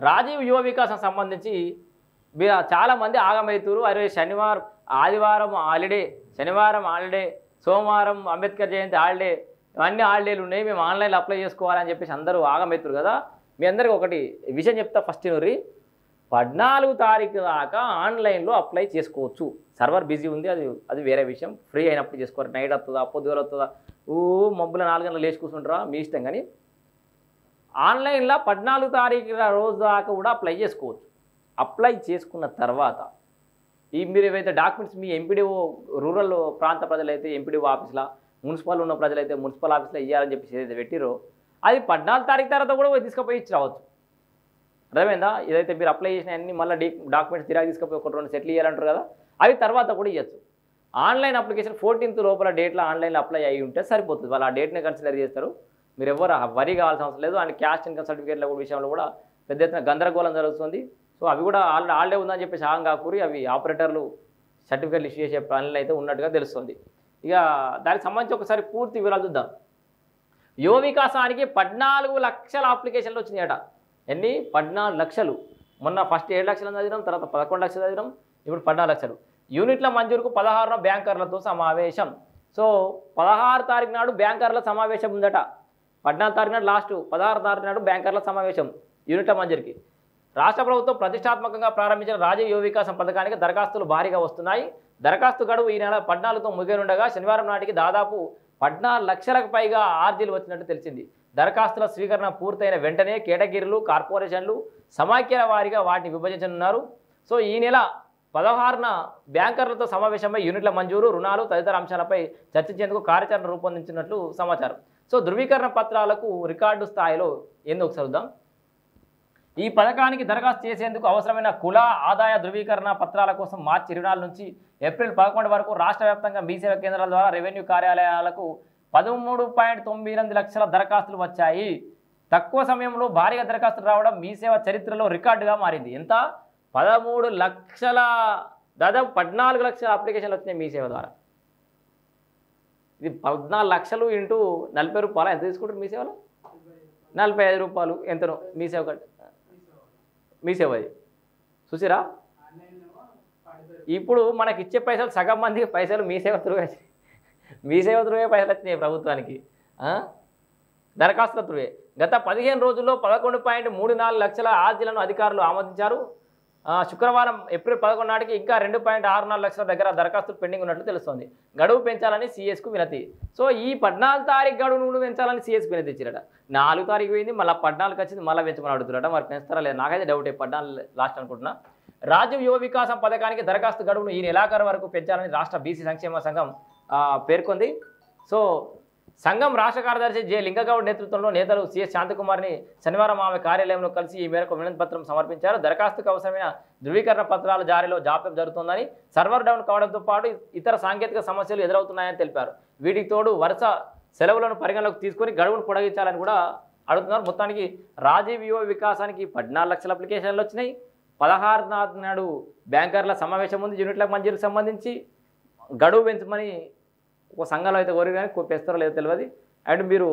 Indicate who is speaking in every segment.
Speaker 1: రాజీవ్ యువ వికాసం సంబంధించి చాలామంది ఆగమవుతారు. అరే శనివారం ఆదివారం హాలిడే, శనివారం హాలిడే, సోమవారం అంబేద్కర్ జయంతి హాలిడే, ఇవన్నీ హాలిడేలు ఉన్నాయి, మేము ఆన్లైన్లో అప్లై చేసుకోవాలని చెప్పేసి అందరూ ఆగమవుతారు కదా. మీ అందరికీ ఒకటి విషయం చెప్తా. ఫస్ట్ నూరి 14 తారీఖు దాకా ఆన్లైన్లో అప్లై చేసుకోవచ్చు. సర్వర్ బిజీ ఉంది, అది వేరే విషయం. ఫ్రీ అయినప్పుడు చేసుకోరు. నైట్ వస్తుందా, పొద్దుగల వస్తుందా, మబ్బుల 4 గంటలు లేచి కూర్చుంటారా మీ ఇష్టం. కానీ ఆన్లైన్లో 14 తారీఖు రోజు దాకా కూడా అప్లై చేసుకోవచ్చు. అప్లై చేసుకున్న తర్వాత మీరు ఏవైతే డాక్యుమెంట్స్ మీ ఎంపీడీఓ రూరల్ ప్రాంత ప్రజలైతే ఎంపీడీఓ ఆఫీస్లో, మున్సిపల్ ఉన్న ప్రజలైతే మున్సిపల్ ఆఫీస్లో ఇవ్వాలని చెప్పేసి ఏదైతే పెట్టిరో అది 14 తారీఖు తర్వాత కూడా తీసుకుపోయి ఇచ్చి రావచ్చు. అర్థమైందా? ఏదైతే మీరు అప్లై చేసిన అన్ని మళ్ళీ డాక్యుమెంట్స్ తిరిగి తీసుకుపోయి 1-2 సెట్లు ఇవ్వాలంటారు కదా, అవి తర్వాత కూడా ఇవ్వచ్చు. ఆన్లైన్ అప్లికేషన్ 14th లోపల డేట్లో ఆన్లైన్లో అప్లై అయ్యి ఉంటే సరిపోతుంది. వాళ్ళు ఆ డేట్ని కన్సిడర్ చేస్తారు. మీరు ఎవరు వరి కావాల్సిన అవసరం లేదు. అండ్ క్యాస్ట్ ఇన్కమ్ సర్టిఫికేట్ల విషయంలో కూడా పెద్ద ఎత్తున గందరగోళం జరుగుతుంది. సో అవి కూడా హాలిడే ఉందని చెప్పేసి కాకూరి అవి ఆపరేటర్లు సర్టిఫికేట్లు ఇష్యూ చేసే పనులు అయితే ఉన్నట్టుగా తెలుస్తుంది. ఇక దానికి సంబంధించి ఒకసారి పూర్తి వివరాలు చూద్దాం. యువ వికాసానికి 14 లక్షల అప్లికేషన్లు వచ్చినాయట. ఎన్ని? 14 లక్షలు. మొన్న ఫస్ట్ 7 లక్షలు చదివినాం, తర్వాత 11 లక్షలు చదివినాం, ఇప్పుడు 14 లక్షలు. యూనిట్ల మంజూరుకు 16న బ్యాంకర్లతో సమావేశం. సో 16 తారీఖు నాడు బ్యాంకర్ల సమావేశం ఉందట. 14 తారీఖు నాడు లాస్ట్, 16 తారీఖు నాడు బ్యాంకర్ల సమావేశం యూనిట్ల మంజూరుకి. రాష్ట్ర ప్రభుత్వం ప్రతిష్టాత్మకంగా ప్రారంభించిన రాజీవ్ యువ వికాసం పథకానికి దరఖాస్తులు భారీగా వస్తున్నాయి. దరఖాస్తు గడువు ఈ నెల 14తో ముగియనుండగా శనివారం నాటికి దాదాపు 14 లక్షలకు పైగా ఆర్జీలు వచ్చినట్టు తెలిసింది. దరఖాస్తుల స్వీకరణ పూర్తయిన వెంటనే కేటగిరీలు, కార్పొరేషన్లు సమాఖ్యల వారీగా వాటిని విభజించనున్నారు. సో ఈ నెల 16న బ్యాంకర్లతో సమావేశమై యూనిట్ల మంజూరు, రుణాలు తదితర అంశాలపై చర్చించేందుకు కార్యాచరణ రూపొందించినట్లు సమాచారం. సో ధృవీకరణ పత్రాలకు రికార్డు స్థాయిలో ఎందుకు చదువుదాం. ఈ పథకానికి దరఖాస్తు చేసేందుకు అవసరమైన కుల ఆదాయ ధృవీకరణ పత్రాల కోసం మార్చి 24 నుంచి ఏప్రిల్ 11 వరకు రాష్ట్ర వ్యాప్తంగా మీ సేవా కేంద్రాల ద్వారా రెవెన్యూ కార్యాలయాలకు 13.98 లక్షల దరఖాస్తులు వచ్చాయి. తక్కువ సమయంలో భారీగా దరఖాస్తులు రావడం మీ సేవ చరిత్రలో రికార్డుగా మారింది. ఎంత? 13 లక్షల, దాదాపు 14 లక్షల అప్లికేషన్లు వచ్చినాయి మీ సేవ ద్వారా. ఇది 14 లక్షలు ఇంటూ 40 రూపాయలు ఎంత తీసుకుంటారు మీ సేవలో? 45 రూపాయలు ఎంతనో మీ సేవ కట్ మీ సేవ. అది చూసిరా, ఇప్పుడు మనకి ఇచ్చే పైసలు సగం మందికి పైసలు మీ సేవ త్రూవే పైసలు వచ్చినాయి ప్రభుత్వానికి. దరఖాస్తుల త్రూవే. గత 15 రోజుల్లో 11.34 లక్షల ఆర్జీలను అధికారులు ఆమోదించారు. శుక్రవారం ఏప్రిల్ 11 నాటికి ఇంకా 2.64 లక్షల దగ్గర దరఖాస్తులు పెండింగ్ ఉన్నట్లు తెలుస్తోంది. గడువు పెంచాలని సీఎస్కు వినతి. సో ఈ 14 తారీఖు గడువును పెంచాలని సీఎస్కు వినతి ఇచ్చారట. 4 తారీఖు పోయింది, మళ్ళీ 14 వచ్చింది, మళ్ళీ పెంచమని అడుగుతారట. మరి పెంచుతారా లేదా నాకైతే డౌటే. 14 లాస్ట్ అనుకుంటున్నా. రాజీవ్ యువ వికాసం పథకానికి దరఖాస్తు గడువును ఈ నెలాఖరు వరకు పెంచాలని రాష్ట్ర బీసీ సంక్షేమ సంఘం పేర్కొంది. సో సంఘం రాష్ట్ర కార్యదర్శి జె లింగగౌడ్ నేతృత్వంలో నేతలు సిఎస్ శాంతకుమార్ని శనివారం ఆమె కార్యాలయంలో కలిసి ఈ మేరకు వినతి పత్రం సమర్పించారు. దరఖాస్తుకు అవసరమైన ధృవీకరణ పత్రాల జారీలో జాప్యం జరుగుతోందని, సర్వర్ డౌన్ కావడంతో పాటు ఇతర సాంకేతిక సమస్యలు ఎదురవుతున్నాయని తెలిపారు. వీటికి తోడు వరుస సెలవులను పరిగణలోకి తీసుకొని గడువును పొడిగించాలని కూడా అడుగుతున్నారు. మొత్తానికి రాజీవ్ యువ వికాసానికి 14 లక్షల అప్లికేషన్లు వచ్చినాయి. 16 నాడు బ్యాంకర్ల సమావేశం ఉంది. యూనిట్లకు మంజూరుకు సంబంధించి గడువు పెంచమని ఒక సంఘంలో అయితే కోరి, కానీ పెస్తారో లేదో తెలియదు. అండ్ మీరు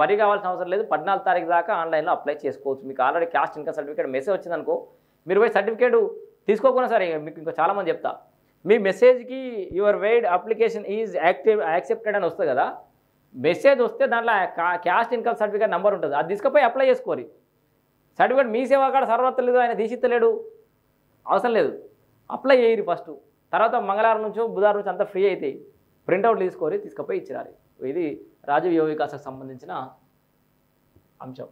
Speaker 1: వరి కావాల్సిన అవసరం లేదు. 14 తారీఖు దాకా ఆన్లైన్లో అప్లై చేసుకోవచ్చు. మీకు already caste income certificate message వచ్చిందనుకో, మీరు పోయి సర్టిఫికేట్ తీసుకోకుండా సరే, మీకు ఇంకా చాలామంది చెప్తా, మీ మెసేజ్కి your valid application is accepted అని వస్తుంది కదా. మెసేజ్ వస్తే దాంట్లో క్యాస్ట్ ఇన్కమ్ సర్టిఫికేట్ నెంబర్ ఉంటుంది, అది తీసుకుపోయి అప్లై చేసుకోరి. సర్టిఫికేట్ మీ సేవా కాడ సర్వత్తలేదు, ఆయన తీసిత్తలేడు, అవసరం లేదు. అప్లై చేయరు ఫస్ట్. తర్వాత మంగళవారం నుంచో బుధవారం నుంచి అంతా ఫ్రీ అవుతాయి. ప్రింట్అవుట్ తీసుకొని తీసుకుపోయి ఇచ్చిరారు. ఇది రాజీవ్ యువ వికాసానికి సంబంధించిన అంశం.